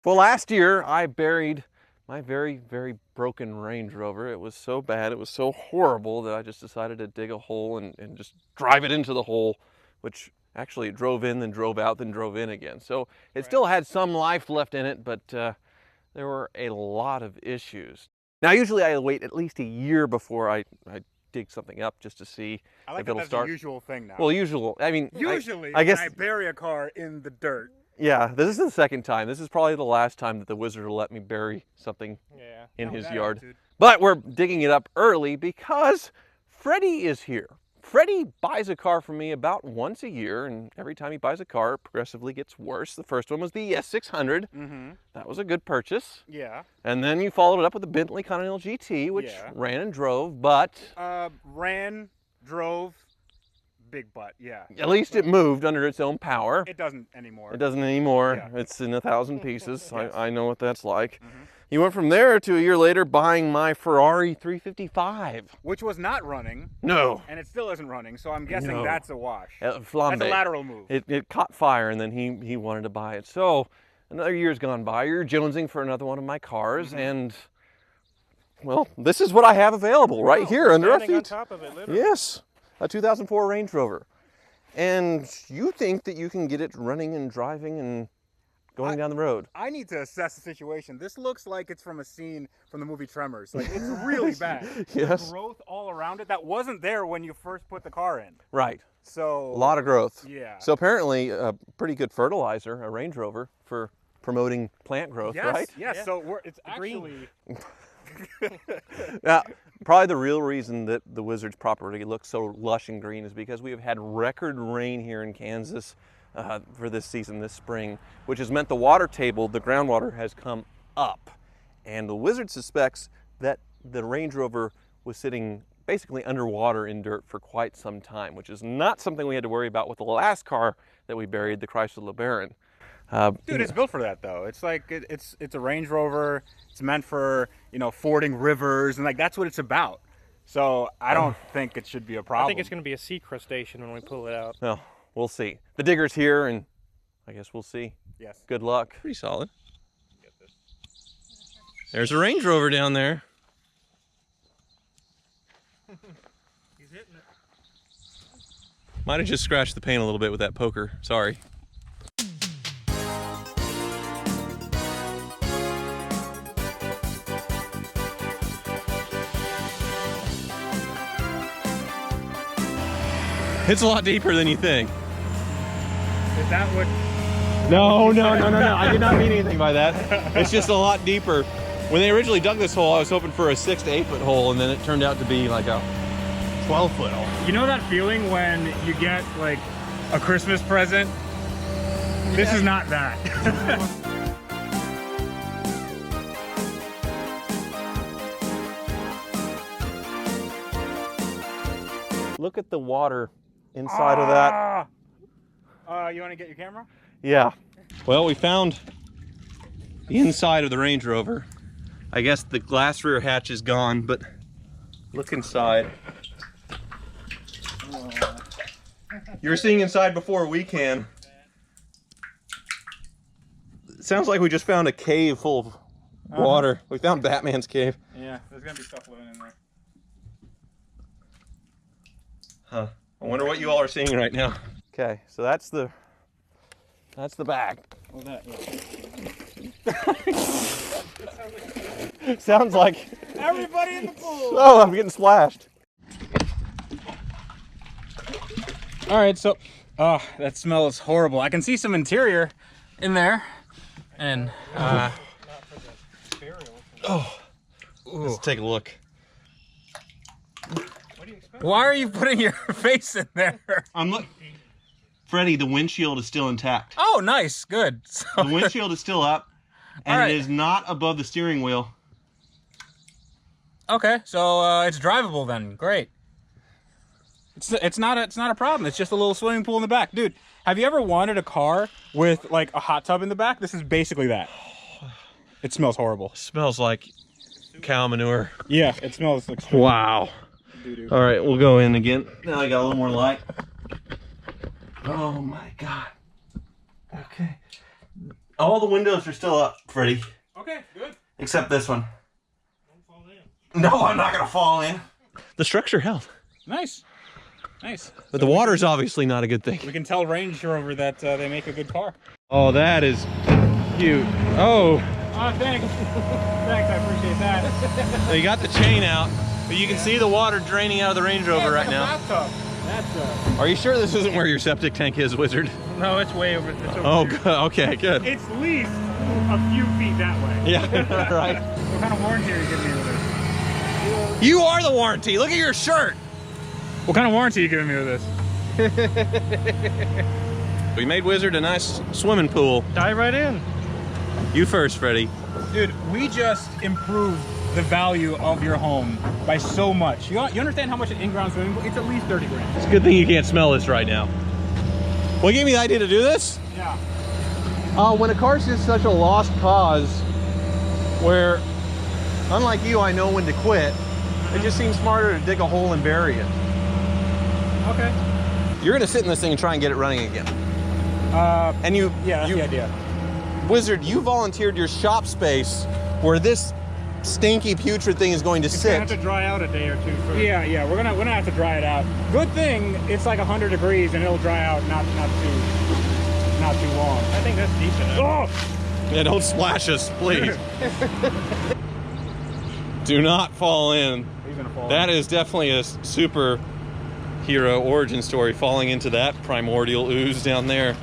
Well, last year I buried my very, very broken Range Rover. It was so bad, it was so horrible that I just decided to dig a hole and just drive it into the hole, which actually it drove in, then drove out, then drove in again. So it still had some life left in it, but there were a lot of issues. Now, usually I wait at least a year before I dig something up just to see I if it'll that's start. a usual thing now. Well, usual. I mean, usually I guess when I bury a car in the dirt. yeah, this is the second time. This is probably the last time that the wizard will let me bury something in his yard. Attitude. But we're digging it up early because Freddie is here. Freddie buys a car from me about once a year, and every time he buys a car, it progressively gets worse. The first one was the S600. That was a good purchase. Yeah. And then you followed it up with the Bentley Continental GT, which ran and drove, but... ran, drove, big butt, yeah. At least it moved under its own power. It doesn't anymore. It doesn't anymore. Yeah. It's in 1,000 pieces. Yes. I know what that's like. You went from there to a year later buying my Ferrari 355. Which was not running. No. And it still isn't running, so I'm guessing that's a wash. Flambe. That's a lateral move. It caught fire, and then he wanted to buy it. So another year's gone by. You're jonesing for another one of my cars, and well, this is what I have available right here under our feet. On top of it, literally. Yes, a 2004 Range Rover. And you think that you can get it running and driving and going down the road. I need to assess the situation. This looks like it's from a scene from the movie Tremors. Like, it's really bad. Yes. The growth all around it that wasn't there when you first put the car in. Right. So a lot of growth. Yeah. So apparently a pretty good fertilizer, a Range Rover, for promoting plant growth, right? Yes. Yeah. So it's actually... Now, probably the real reason that the Wizard's property looks so lush and green is because we have had record rain here in Kansas for this season, this spring, which has meant the water table, the groundwater, has come up. And the Wizard suspects that the Range Rover was sitting basically underwater in dirt for quite some time, which is not something we had to worry about with the last car that we buried, the Chrysler LeBaron. Dude, it's built for that though. It's like it's a Range Rover. It's meant for, fording rivers, and like that's what it's about. So I don't think it should be a problem. I think it's going to be a sea crustacean when we pull it out. Well, we'll see. The digger's here, and I guess we'll see. Yes. Good luck. Pretty solid. There's a Range Rover down there. He's hitting it. Might have just scratched the paint a little bit with that poker. Sorry. It's a lot deeper than you think. Is that what? No. I did not mean anything by that. It's just a lot deeper. When they originally dug this hole, I was hoping for a 6 to 8 foot hole, and then it turned out to be like a 12-foot hole. You know that feeling when you get like a Christmas present? This is not that. Look at the water inside of that. You want to get your camera? Yeah. Well, we found the inside of the Range Rover. I guess the glass rear hatch is gone, but look inside. You're seeing inside before we can. It sounds like we just found a cave full of water. We found Batman's cave. Yeah, there's gonna be stuff living in there. Huh. I wonder what you all are seeing right now. Okay, so that's the back. Well, that, Sounds like everybody in the pool. oh, I'm getting splashed. All right, so that smell is horrible. I can see some interior in there, and Let's take a look. why are you putting your face in there? I'm look. Freddie, the windshield is still intact. Oh, nice, good. So, The windshield is still up, and All right. it is not above the steering wheel. okay, so it's drivable then. Great. It's not a problem. It's just a little swimming pool in the back, dude. Have you ever wanted a car with like a hot tub in the back? This is basically that. It smells horrible. Smells like cow manure. Yeah, it smells like Wow. doo-doo. All right, we'll go in again. Now I got a little more light. Oh my God. Okay. All the windows are still up, Freddie. Okay, good. Except this one. Don't fall in. No, I'm not gonna fall in. The structure held. Nice. Nice. But the water's obviously not a good thing. We can tell Range Rover that they make a good car. Oh, that is cute. Oh. Oh, thanks. Thanks, I appreciate that. So you got the chain out, but you can see the water draining out of the Range Rover right now. Bathtub. That's Are you sure this isn't where your septic tank is, Wizard? No, it's way over. It's over Oh, here. good. Okay, good. It's at least a few feet that way. Yeah, right. What kind of warranty are you giving me with this? You are the warranty. Look at your shirt. What kind of warranty are you giving me with this? We made Wizard a nice swimming pool. Dive right in. You first, Freddie. Dude, we just improved the value of your home by so much. You understand how much an in-ground swimming pool? It's at least 30 grand. It's a good thing you can't smell this right now. What gave me the idea to do this? Yeah. When a car's just such a lost cause, where, unlike you, I know when to quit, it just seems smarter to dig a hole and bury it. Okay. You're gonna sit in this thing and try and get it running again. And yeah, that's the idea. Wizard, you volunteered your shop space where this stinky putrid thing is going to It's sit. gonna have to dry out a day or two first. Yeah, we're gonna have to dry it out. Good thing it's like 100 degrees and it'll dry out not too long. I think that's deep enough. Oh! Yeah, don't splash us, please. Do not fall in. He's gonna fall. That is definitely a super hero origin story, falling into that primordial ooze down there.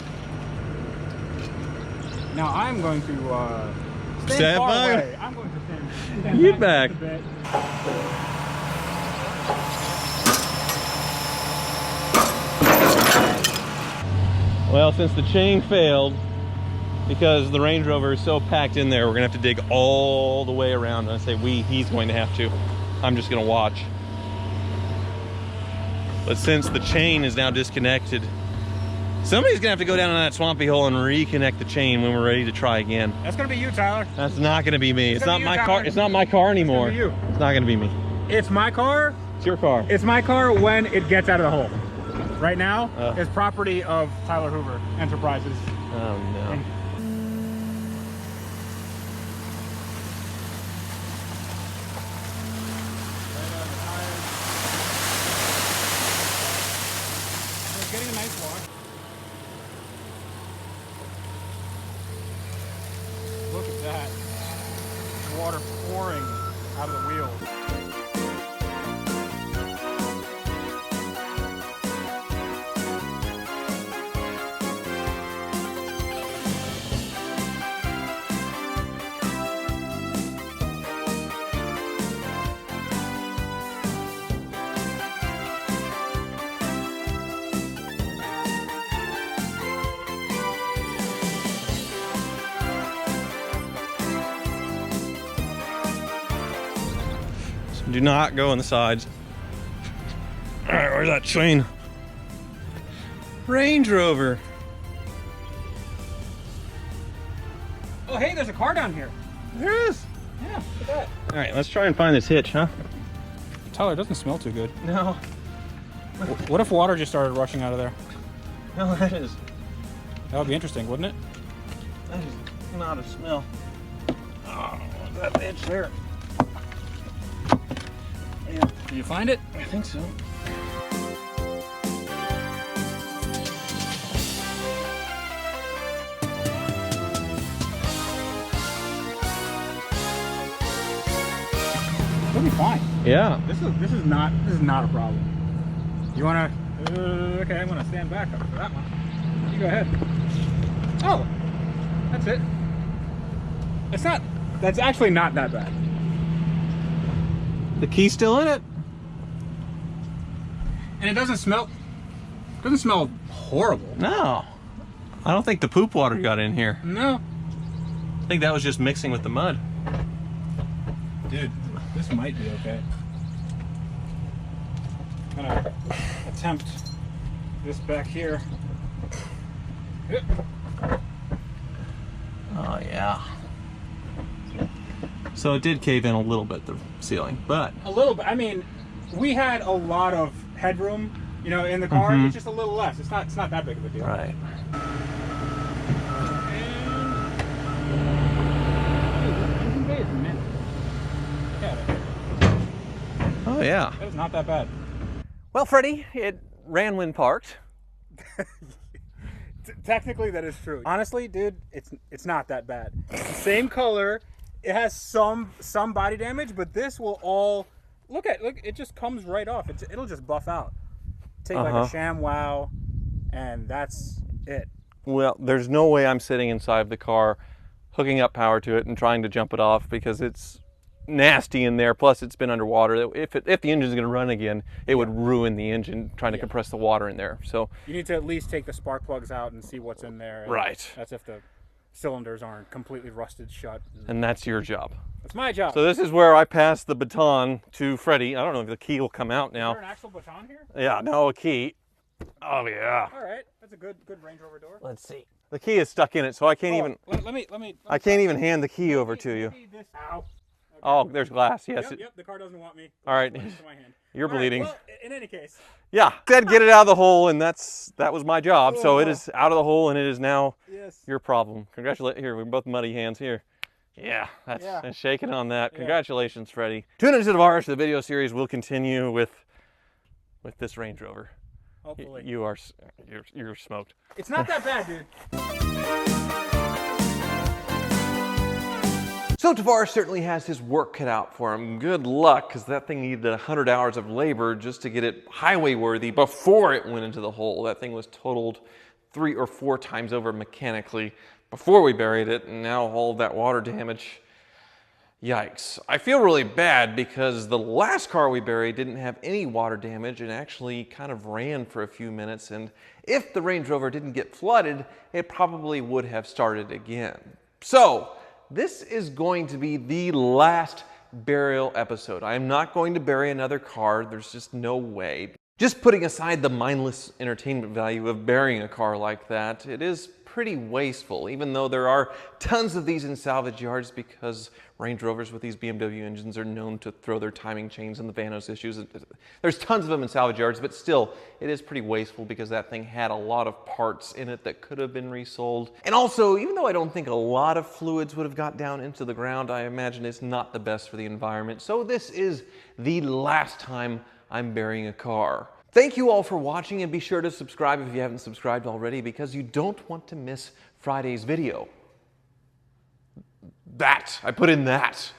Now I'm going to stand Stand far by. away. I'm going to stand Get back. just a bit. Well, since the chain failed, because the Range Rover is so packed in there, we're gonna have to dig all the way around. And I say he's going to have to. I'm just gonna watch. But since the chain is now disconnected, somebody's gonna have to go down in that swampy hole and reconnect the chain when we're ready to try again. That's gonna be you, Tyler. That's not gonna be me. It's gonna not be my you, car. Tyler. It's not my car anymore. It's gonna be you. It's not gonna be me. It's my car. It's your car. It's my car when it gets out of the hole. Right now, Oh. it's property of Tyler Hoover Enterprises. Oh no. It's getting a nice wash. Look at that. Water pouring out of the wheels. Do not go on the sides. All right, where's that chain? Range Rover. Oh, hey, there's a car down here. There is. Yeah, look at that. All right, let's try and find this hitch, huh? Tyler, it doesn't smell too good. No, What if water just started rushing out of there? no, that is That would be interesting, wouldn't it? not a smell. Oh, that hitch there. Yeah, Did you find it? I think so. It'll be fine. Yeah. This is not a problem. You wanna? Okay, I'm gonna stand back up for that one. You go ahead. Oh, that's it. It's not. That's actually not that bad. The key's still in it. And it doesn't smell. Doesn't smell horrible. No, I don't think the poop water got in here. No. I think that was just mixing with the mud. Dude, this might be okay. I'm gonna attempt this back here. Oh yeah. So it did cave in a little bit, the ceiling, but A little bit. I mean, we had a lot of headroom, you know, in the car. Mhm. It's just a little less. It's not that big of a deal. right. yeah. That is not that bad. Well, Freddie, it ran when parked. Technically, that is true. Honestly, dude, it's not that bad. It's the same color. It has some body damage, but this will all look. It just comes right off. It'll just buff out. Take like a sham wow, and that's it. Well, there's no way I'm sitting inside of the car, hooking up power to it and trying to jump it off because it's nasty in there. Plus, it's been underwater. If the engine's going to run again, it would ruin the engine trying to compress the water in there. So you need to at least take the spark plugs out and see what's in there. Right. That's if the cylinders aren't completely rusted shut. And that's your job. That's my job. So this is where I pass the baton to Freddie. I don't know if the key will come out now. Is there an actual baton here? Yeah, no, a key. Oh yeah. All right, that's a good Range Rover door. Let's see. The key is stuck in it, so I can't even. Let me. I can't even hand the key over to you. Ow. Okay. Oh, there's glass. Yes. Yep, the car doesn't want me. All right. Glass to my hand. You're All right, bleeding. well, in any case. Yeah. Said get it out of the hole, and that was my job. So it is out of the hole, and it is now your problem. Congratulations. Here, we're both muddy hands here. Yeah, that's shaking on that. Yeah. Congratulations, Freddie. Tune into Tavares. The video series will continue with this Range Rover. Hopefully. You're smoked. It's not that bad, dude. So Tavares certainly has his work cut out for him. Good luck, because that thing needed 100 hours of labor just to get it highway worthy before it went into the hole. That thing was totaled 3 or 4 times over mechanically before we buried it, and now all of that water damage. Yikes. I feel really bad because the last car we buried didn't have any water damage and actually kind of ran for a few minutes, and if the Range Rover didn't get flooded, it probably would have started again. So, this is going to be the last burial episode. I am not going to bury another car. There's just no way. Just putting aside the mindless entertainment value of burying a car like that, it is pretty wasteful, even though there are tons of these in salvage yards because Range Rovers with these BMW engines are known to throw their timing chains and the Vanos issues. There's tons of them in salvage yards, but still, it is pretty wasteful because that thing had a lot of parts in it that could have been resold. And also, even though I don't think a lot of fluids would have got down into the ground, I imagine it's not the best for the environment. So this is the last time I'm burying a car. Thank you all for watching, and be sure to subscribe if you haven't subscribed already because you don't want to miss Friday's video. I put in that.